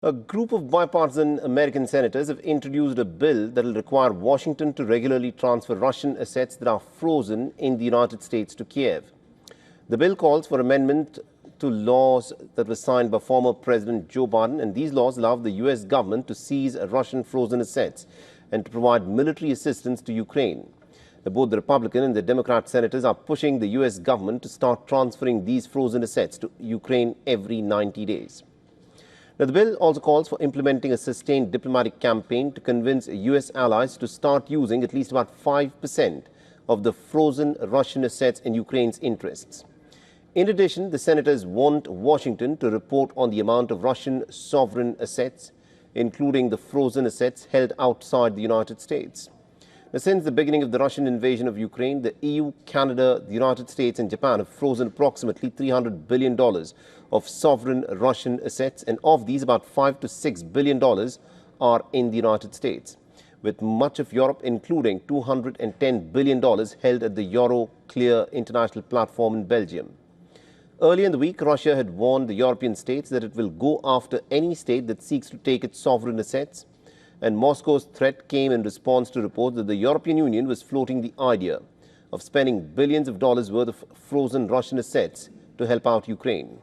A group of bipartisan American senators have introduced a bill that will require Washington to regularly transfer Russian assets that are frozen in the United States to Kyiv. The bill calls for amendment to laws that were signed by former President Joe Biden, and these laws allow the U.S. government to seize Russian frozen assets and to provide military assistance to Ukraine. Both the Republican and the Democrat senators are pushing the U.S. government to start transferring these frozen assets to Ukraine every 90 days. Now, the bill also calls for implementing a sustained diplomatic campaign to convince U.S. allies to start using at least about 5% of the frozen Russian assets in Ukraine's interests. In addition, the senators want Washington to report on the amount of Russian sovereign assets, including the frozen assets held outside the United States. Now, since the beginning of the Russian invasion of Ukraine, the EU, Canada, the United States and Japan have frozen approximately $300 billion of sovereign Russian assets, and of these, about $5 to $6 billion are in the United States, with much of Europe, including $210 billion held at the Euroclear international platform in Belgium. Earlier in the week, Russia had warned the European states that it will go after any state that seeks to take its sovereign assets. And Moscow's threat came in response to reports that the European Union was floating the idea of spending billions of dollars worth of frozen Russian assets to help out Ukraine.